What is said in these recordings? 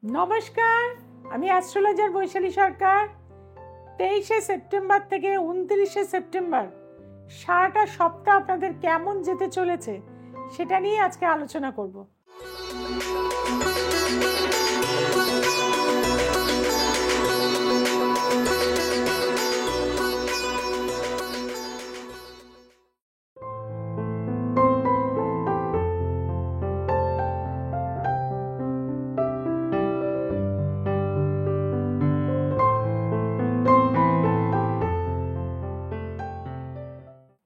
নমস্কার, আমি অ্যাস্ট্রোলজার বৈশালী সরকার। 23শে সেপ্টেম্বর থেকে 29শে সেপ্টেম্বর সারাটা সপ্তাহ আপনাদের কেমন যেতে চলেছে সেটা নিয়ে আজকে আলোচনা করব।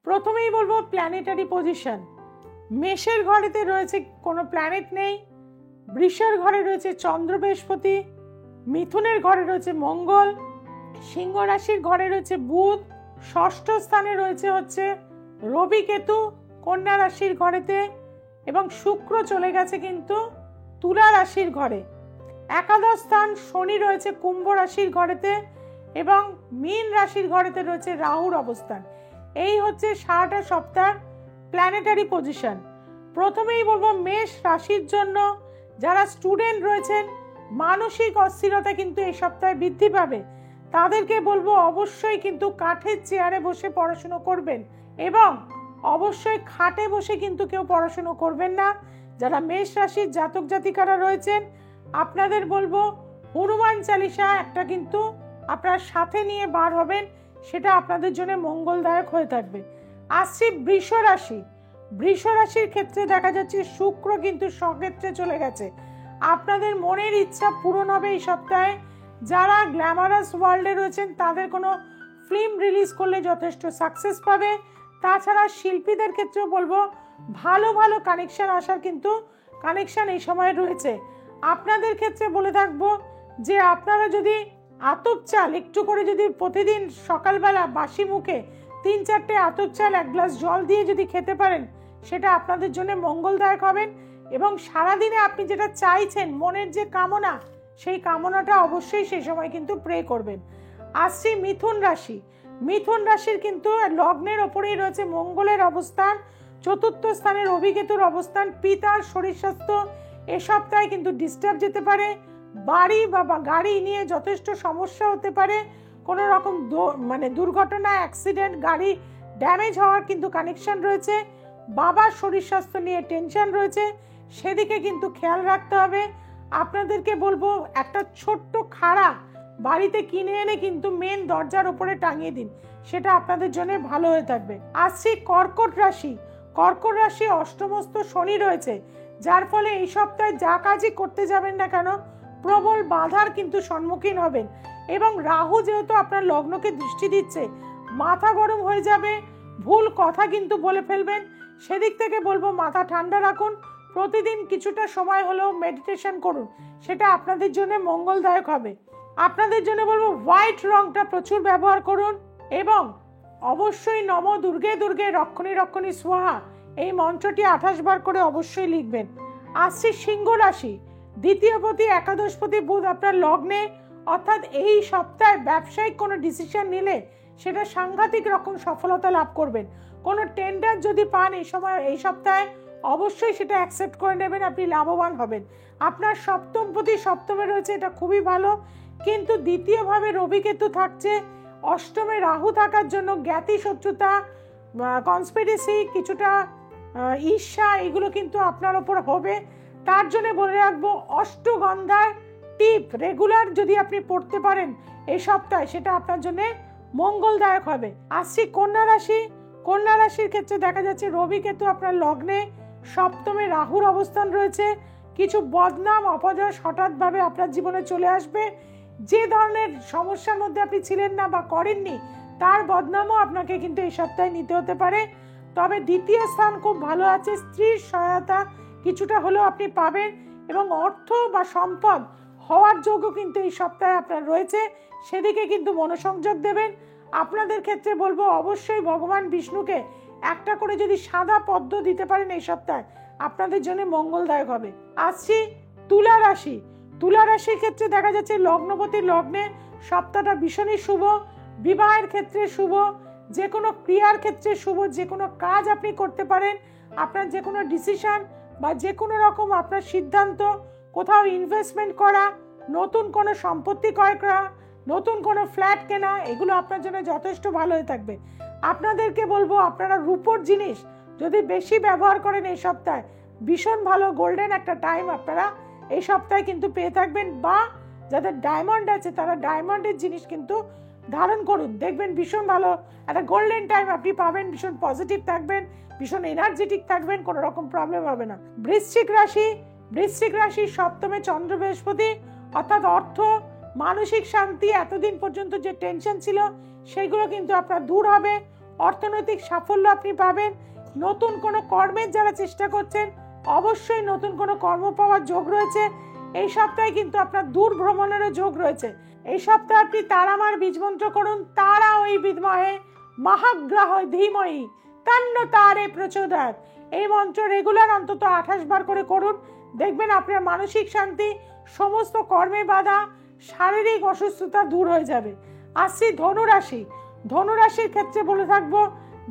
প্রথমেই বলবো প্ল্যানেটারি পজিশন। মেষের ঘরেতে রয়েছে কোনো প্ল্যানেট নেই, বৃষের ঘরে রয়েছে চন্দ্র বৃহস্পতি, মিথুনের ঘরে রয়েছে মঙ্গল, সিংহ রাশির ঘরে রয়েছে বুধ, ষষ্ঠ স্থানে রয়েছে রবি কেতু কন্যা রাশির ঘরেতে, এবং শুক্র চলে গেছে কিন্তু তুলা রাশির ঘরে। একাদশ স্থান শনি রয়েছে কুম্ভ রাশির ঘরেতে, এবং মীন রাশির ঘরেতে রয়েছে রাহুর অবস্থান। এই হচ্ছে সারাটা সপ্তাহ প্ল্যানেটারি পজিশন। প্রথমেই বলবো মেষ রাশির জন্য যারা স্টুডেন্ট রয়েছেন মানসিক অস্থিরতা কিন্তু এই সপ্তাহে বৃদ্ধি পাবে। তাদেরকে বলবো অবশ্যই কিন্তু কাঠের চেয়ারে বসে পড়াশুনো করবেন, এবং অবশ্যই খাটে বসে কিন্তু কেউ পড়াশুনো করবেন না। যারা মেষ রাশির জাতক জাতিকারা রয়েছেন আপনাদের বলবো হনুমান চালিসা একটা কিন্তু আপনার সাথে নিয়ে বার হবেন, সেটা আপনাদের জন্য মঙ্গলদায়ক হয়ে থাকবে। আসছি বৃষ রাশি। বৃষ রাশির ক্ষেত্রে দেখা যাচ্ছে শুক্র কিন্তু স্বক্ষেত্রে চলে গেছে। আপনাদের মনের ইচ্ছা পূরণ হবে এই সপ্তাহে। যারা গ্ল্যামারাস ওয়ার্ল্ডে রয়েছেন তাদের কোনো ফিল্ম রিলিজ করলে যথেষ্ট সাকসেস পাবে। তাছাড়া শিল্পীদের ক্ষেত্রেও বলবো ভালো ভালো কানেকশন আসার কিন্তু কানেকশন এই সময় রয়েছে। আপনাদের ক্ষেত্রে বলে থাকবো যে আপনারা যদি আতপ চাল একটু করে যদি প্রতিদিন সকালবেলা বাসি মুখে 3-4টে আতপ চাল 1 গ্লাস জল দিয়ে যদি খেতে পারেন সেটা আপনাদের জন্য মঙ্গলদায়ক হবেন, এবং সারাদিনে আপনি যেটা চাইছেন মনের যে কামনা সেই কামনাটা অবশ্যই সেই সময় কিন্তু প্রে করবেন। আসছি মিথুন রাশি। মিথুন রাশির কিন্তু লগ্নের ওপরেই রয়েছে মঙ্গলের অবস্থান, চতুর্থ স্থানে রবি কেতুর অবস্থান। পিতার শরীর স্বাস্থ্য এ সপ্তাহে কিন্তু ডিস্টার্ব যেতে পারে। বাড়ি বা গাড়ি নিয়ে যথেষ্ট সমস্যা হতে পারে। কোনো রকম দুর্ঘটনা, অ্যাক্সিডেন্ট, গাড়ি ড্যামেজ হওয়ার কিন্তু কানেকশন রয়েছে। বাবার শরীর স্বাস্থ্য নিয়ে টেনশন রয়েছে, সেদিকে কিন্তু খেয়াল রাখতে হবে। আপনাদেরকে বলবো একটা ছোট্ট খাড়া বাড়িতে কিনে এনে কিন্তু মেন দরজার উপরে টাঙিয়ে দিন, সেটা আপনাদের জন্য ভালো হয়ে থাকবে। আসছি কর্কট রাশি। কর্কট রাশি অষ্টমস্ত শনি রয়েছে, যার ফলে এই সপ্তাহে যা কাজই করতে যাবেন না কেন প্রবল বাধার কিন্তু সম্মুখীন হবেন। এবং রাহু যেহেতু আপনার লগ্নকে দৃষ্টি দিচ্ছে, মাথা গরম হয়ে যাবে, ভুল কথা কিন্তু বলে ফেলবেন। সেদিক থেকে বলবো মাথা ঠান্ডা রাখুন, প্রতিদিন কিছুটা সময় হলেও মেডিটেশন করুন, সেটা আপনাদের জন্য মঙ্গলদায়ক হবে। আপনাদের জন্য বলবো হোয়াইট রংটা প্রচুর ব্যবহার করুন, এবং অবশ্যই নম দুর্গে দুর্গে রক্ষণী রক্ষণী স্বাহা এই মন্ত্রটি 28 বার করে অবশ্যই লিখবেন। আসছে সিংহ রাশি। দ্বিতীয়পতি একাদশপতি বুধ আপনার লগ্নে, অর্থাৎ এই সপ্তাহে ব্যবসায়িক কোনো ডিসিশন নিলে সেটা সাংঘাতিক রকম সফলতা লাভ করবেন। কোনো টেন্ডার যদি পান এই সপ্তাহে অবশ্যই সেটা অ্যাকসেপ্ট করে নেবেন, আপনি লাভবান হবেন। আপনার সপ্তমপতি সপ্তমে রয়েছে, এটা খুবই ভালো, কিন্তু দ্বিতীয়ভাবে রবি কেতু থাকছে, অষ্টমে রাহু থাকার জন্য জ্ঞাতি শত্রুতা, কনস্পিরেসি, কিছুটা ঈর্ষা এগুলো কিন্তু আপনার ওপর হবে। তার জন্য বলে রাখবো অষ্টগন্ধার টিপ রেগুলার যদি আপনি পড়তে পারেন এই সপ্তাহে সেটা আপনার জন্য মঙ্গলদায়ক হবে। আসছি কন্যা রাশি। কন্যা রাশির ক্ষেত্রে দেখা যাচ্ছে রবি কেতু আপনার লগ্নে, সপ্তমে রাহুর অবস্থান রয়েছে। কিছু বদনাম অপযশ হঠাৎভাবে আপনার জীবনে চলে আসবে। যে ধরনের সমস্যার মধ্যে আপনি ছিলেন না বা করেননি তার বদনামও আপনাকে কিন্তু এই সপ্তাহে নিতে হতে পারে। তবে দ্বিতীয় স্থান খুব ভালো আছে, স্ত্রীর সহায়তা কিছুটা হলেও আপনি পাবেন, এবং অর্থ বা সম্পদ হওয়ার যোগ্য কিন্তু এই সপ্তাহে আপনার রয়েছে, সেদিকে কিন্তু মনোসংযোগ দেবেন। আপনাদের ক্ষেত্রে বলবো অবশ্যই ভগবান বিষ্ণুকে একটা করে যদি সাদা পদ্ম দিতে পারেন এই সপ্তাহে আপনাদের জন্য মঙ্গলদায়ক হবে। আসছি তুলা রাশি। তুলা রাশির ক্ষেত্রে দেখা যাচ্ছে লগ্নপতির লগ্নে সপ্তাহটা ভীষণই শুভ, বিবাহের ক্ষেত্রে শুভ, যে কোনো ক্রিয়ার ক্ষেত্রে শুভ, যে কোনো কাজ আপনি করতে পারেন। আপনার যে কোনো ডিসিশন বা যে কোনো রকম আপনার সিদ্ধান্ত, কোথাও ইনভেস্টমেন্ট করা নতুন কোনো সম্পত্তি ক্রয় করা, নতুন কোনো ফ্ল্যাট কেনা, এগুলো আপনার জন্য যথেষ্ট ভালো হয়ে থাকবে। আপনাদেরকে বলবো আপনারা রূপোর জিনিস যদি বেশি ব্যবহার করেন এই সপ্তাহে, ভীষণ ভালো গোল্ডেন একটা টাইম আপনারা এই সপ্তাহে কিন্তু পেয়ে থাকবেন। বা যাদের ডায়মন্ড আছে তারা ডায়মন্ডের জিনিস কিন্তু ধারণ করুন, দেখবেন ভীষণ ভালো একটা গোল্ডেন টাইম আপনি পাবেন। ভীষণ পজিটিভ থাকবেন, ভীষণ এনার্জেটিক থাকবেন, কোনো রকম প্রবলেম হবে না। বৃশ্চিক রাশি সপ্তমে চন্দ্র বৃহস্পতি, অর্থাৎ অর্থ, মানসিক শান্তি, এতদিন পর্যন্ত যে টেনশন ছিল সেইগুলো কিন্তু আপনার দূর হবে। অর্থনৈতিক সাফল্য আপনি পাবেন। নতুন কোনো কর্মের যারা চেষ্টা করছেন অবশ্যই নতুন কোনো কর্ম পাওয়ার যোগ রয়েছে। এই সপ্তাহে কিন্তু আপনার দূর ভ্রমণেরও যোগ রয়েছে। এই সপ্তাহে আপনি তারামার বীজমন্ত্র করুন, তারা ওই বিদ্মহে মহাগ্রহ ধীমহি তন্ন তারে প্রচোদয়াৎ। এই মন্ত্র রেগুলার অন্তত 28 বার করে করুন, দেখবেন আপনার মানসিক শান্তি, সমস্ত কর্মে বাধা, শারীরিক অসুস্থতা দূর হয়ে যাবে। আসছি ধনুরাশির ক্ষেত্রে বলে থাকবো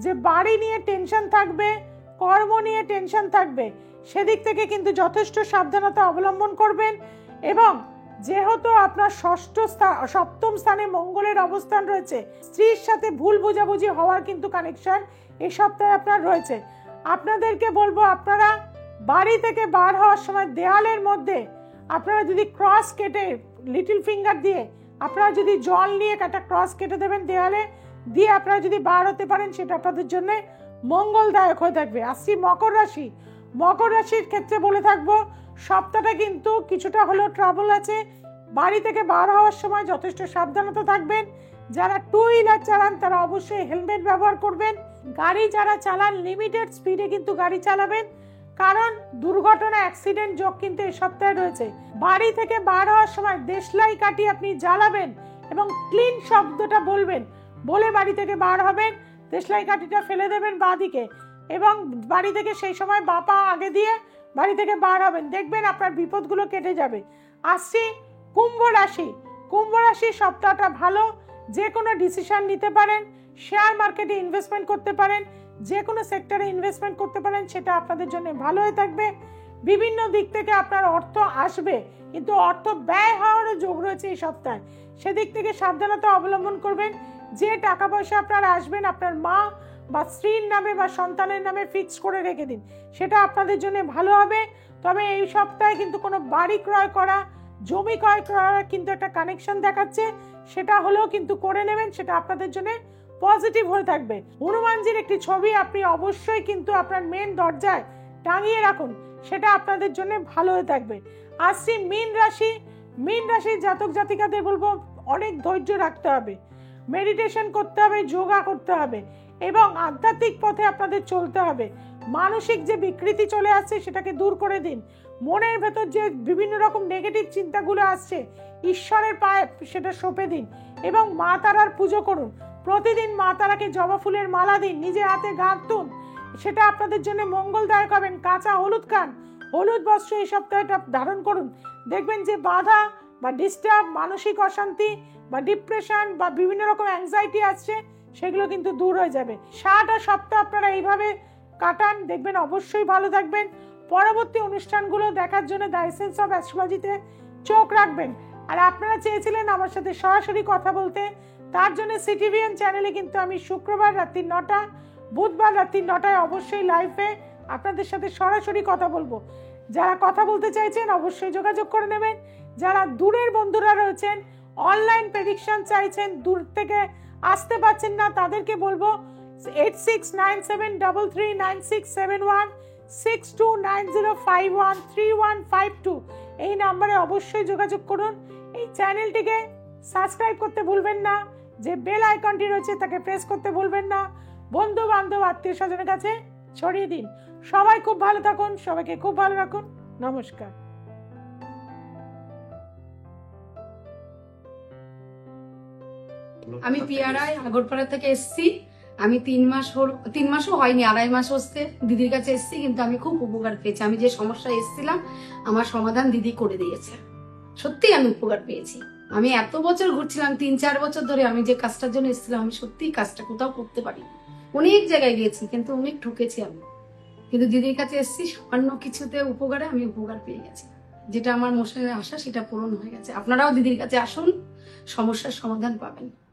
যে বাড়ি নিয়ে টেনশন থাকবে, কর্ম নিয়ে টেনশন থাকবে, সেদিক থেকে কিন্তু যথেষ্ট সাবধানতা অবলম্বন করবেন। এবং যেহেতু আপনার সপ্তম স্থানে মঙ্গলের অবস্থান রয়েছে, স্ত্রীর সাথে ভুল বোঝাবুঝি হওয়ার কিন্তু কানেকশন এই সপ্তাহে আপনার রয়েছে। আপনাদেরকে বলবো আপনারা বাড়ি থেকে বার হওয়ার সময় দেয়ালের মধ্যে আপনারা যদি ক্রস কেটে লিটল ফিঙ্গার দিয়ে আপনারা যদি জল নিয়ে একটা ক্রস কেটে দেবেন দেয়ালে দিয়ে আপনারা যদি বার হতে পারেন, সেটা আপনাদের জন্য মঙ্গলদায়ক হয়ে থাকবে। আসছি মকর রাশির ক্ষেত্রে বলে থাকবো সপ্তাহটা কিন্তু কিছুটা হলেও ট্রাবল আছে। বাড়ি থেকে বার হওয়ার সময় যথেষ্ট সাবধানতা থাকবেন। যারা টু হুইলার চালান তারা অবশ্যই হেলমেট ব্যবহার করবেন। গাড়ি যারা চালান লিমিটেড স্পিডে কিন্তু গাড়ি চালাবেন, কারণ দুর্ঘটনা অ্যাক্সিডেন্ট যোগ কিন্তু এই সপ্তাহে রয়েছে। বাড়ি থেকে বার হওয়ার সময় দেশলাই কাঠি আপনি জ্বালাবেন এবং ক্লিন শব্দটা বলবেন, বলে বাড়ি থেকে বার হবেন। দেশলাই কাঠিটা ফেলে দেবেন বাঁদিকে এবং বাড়ি থেকে সেই সময় বাপা আগে দিয়ে বাড়ি থেকে বার হবেন, দেখবেন আপনার বিপদগুলো কেটে যাবে। আসছি কুম্ভ রাশি সপ্তাহটা ভালো, যে কোনো ডিসিশন নিতে পারেন, শেয়ার মার্কেটে ইনভেস্টমেন্ট করতে পারেন, যে কোনো সেক্টরে ইনভেস্টমেন্ট করতে পারেন, সেটা আপনাদের জন্য ভালো হয়ে থাকবে। বিভিন্ন দিক থেকে আপনার অর্থ আসবে, কিন্তু অর্থ ব্যয় হওয়ারও যোগ রয়েছে এই সপ্তাহে, সেদিক থেকে সাবধানতা অবলম্বন করবেন। যে টাকা পয়সা আপনার আসবেন আপনার মা বা স্ত্রীর নামে বা সন্তানের নামে ফিক্স করে রেখে দিন, সেটা আপনাদের জন্য ভালো হবে। তবে এই সপ্তাহে কিন্তু কোনো বাড়ি ক্রয় করা, জমি ক্রয় করার কিন্তু একটা কানেকশন দেখাচ্ছে, সেটা হলেও কিন্তু করে নেবেন, সেটা আপনাদের জন্য পজিটিভ হয়ে থাকবে। হনুমানজির একটি ছবি আপনি অবশ্যই কিন্তু আপনার মেন দরজায় টাঙিয়ে রাখুন, সেটা আপনাদের জন্য ভালো হয়ে থাকবে। আসছি মীন রাশির জাতক জাতিকাদের বলবো অনেক ধৈর্য রাখতে হবে, মেডিটেশন করতে হবে, যোগা করতে হবে এবং আধ্যাত্মিক পথে আপনাদের চলতে হবে। মানসিক যে বিকৃতি চলে আসছে সেটাকে দূর করে দিন। মনের ভেতর যে বিভিন্ন রকম নেগেটিভ চিন্তাগুলো আসছে ঈশ্বরের পায়ে সেটা সঁপে দিন এবং মা তারার পুজো করুন। প্রতিদিন মা তারাকে জবা ফুলের মালা দিন, নিজে হাতে গাঁথুন, সেটা আপনাদের জন্য মঙ্গলদায়ক হবেন। কাঁচা হলুদ খান, হলুদ বস্ত্র এই সপ্তাহটা ধারণ করুন, দেখবেন যে বাধা বা ডিস্টার্ব, মানসিক অশান্তি বা ডিপ্রেশন বা বিভিন্ন রকম অ্যাংজাইটি আসছে সেগুলো কিন্তু দূর হয়ে যাবে। সারাটা সপ্তাহ আপনারা এইভাবে কাটান, দেখবেন অবশ্যই ভালো থাকবেন। পরবর্তী অনুষ্ঠানগুলো দেখার জন্য দ্য এসেন্স অফ অ্যাস্ট্রোলজিতে চোখ রাখবেন। আর আপনারা চেয়েছিলেন আমার সাথে সরাসরি কথা বলতে, তার জন্য সিটিভিএন চ্যানেলে কিন্তু আমি শুক্রবার রাত্রি 9টা, বুধবার রাত্রি 9টায় অবশ্যই লাইভে আপনাদের সাথে সরাসরি কথা বলবো। যারা কথা বলতে চাইছেন অবশ্যই যোগাযোগ করে নেবেন। যারা দূরের বন্ধুরা রয়েছেন, অনলাইন প্রেডিকশন চাইছেন, দূর থেকে আসতে পারছেন না, তাদেরকে বলবো 8697339671, 6290513152 এই নাম্বারে অবশ্যই যোগাযোগ করুন। এই চ্যানেলটিকে সাবস্ক্রাইব করতে ভুলবেন না, যে বেল আইকনটি রয়েছে তাকে প্রেস করতে ভুলবেন না। বন্ধু বান্ধব আত্মীয় স্বজনের কাছে ছড়িয়ে দিন। সবাই খুব ভালো থাকুন, সবাইকে খুব ভালো রাখুন। নমস্কার। আমি পিয়ারায় আগরপাড়া থেকে এসেছি। আমি 3 মাসও হয়নি, 2.5 মাস হচ্ছে দিদির কাছে এসেছি, কিন্তু আমি খুব উপকার পেয়েছি। আমি যে সমস্যায় এসেছিলাম আমার সমাধান দিদি করে দিয়েছে, সত্যি আমি উপকার পেয়েছি। আমি এত বছর ঘুরছিলাম, 3-4 বছর ধরে আমি যে কাজটার জন্য এসেছিলাম, আমি সত্যিই কাজটা কোথাও করতে পারি, অনেক জায়গায় গিয়েছি কিন্তু অনেক ঠকেছি আমি, কিন্তু দিদির কাছে এসেছি সামান্য কিছুতে উপকারে আমি উপকার পেয়ে গেছি। যেটা আমার মনের আশা সেটা পূরণ হয়ে গেছে। আপনারাও দিদির কাছে আসুন, সমস্যার সমাধান পাবেন।